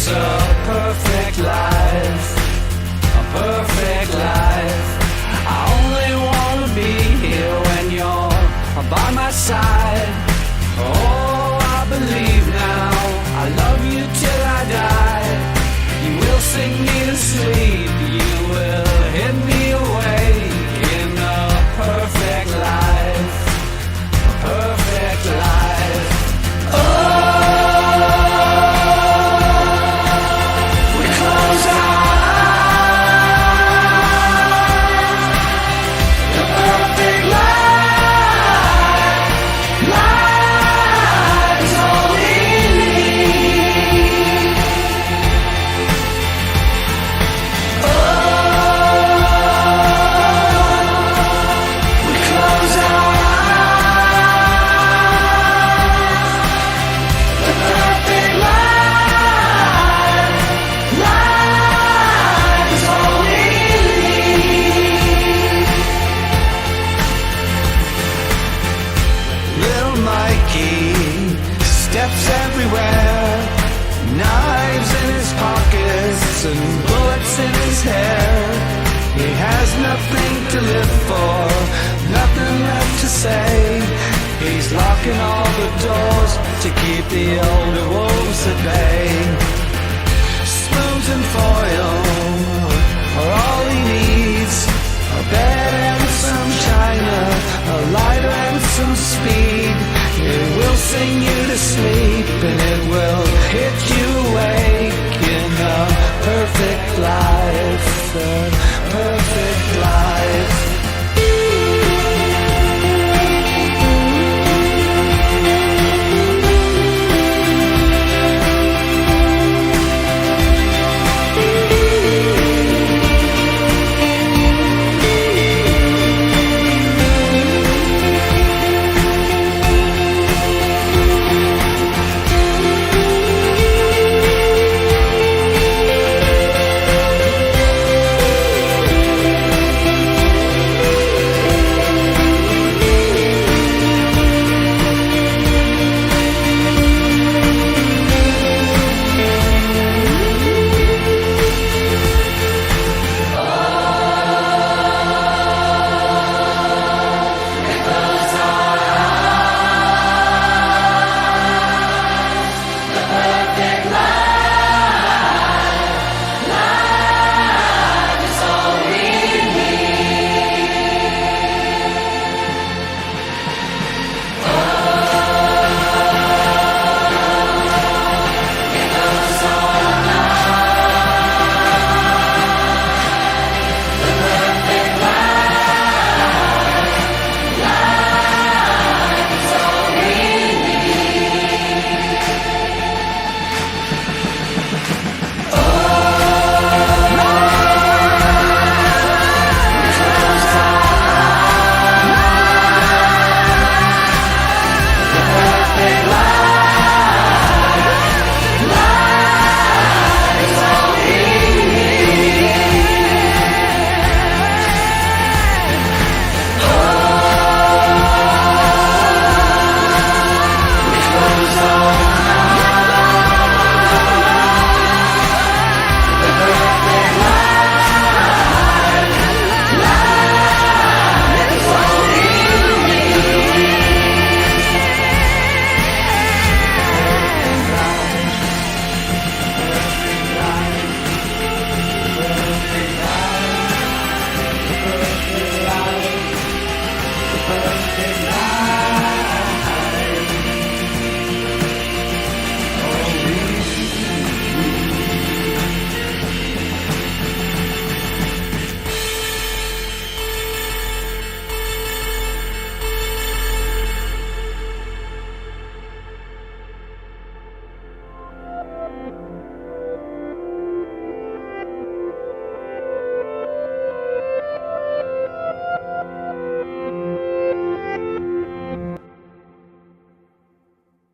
It's a perfect life, a perfect life. I only wanna be here when you're by my side. Oh, I believe now, I love you till I die. You will sing me to sleep, you will hit me awake in a perfect life, a perfect life. Steps everywhere, knives in his pockets and bullets in his hair. He has nothing to live for, nothing left to say. He's locking all the doors to keep the older wolves at bay. Spoons and foil are all he needs, a bed and some china, a lighter and some speed. It will sing you to sleep and it will hit you awake in a perfect life.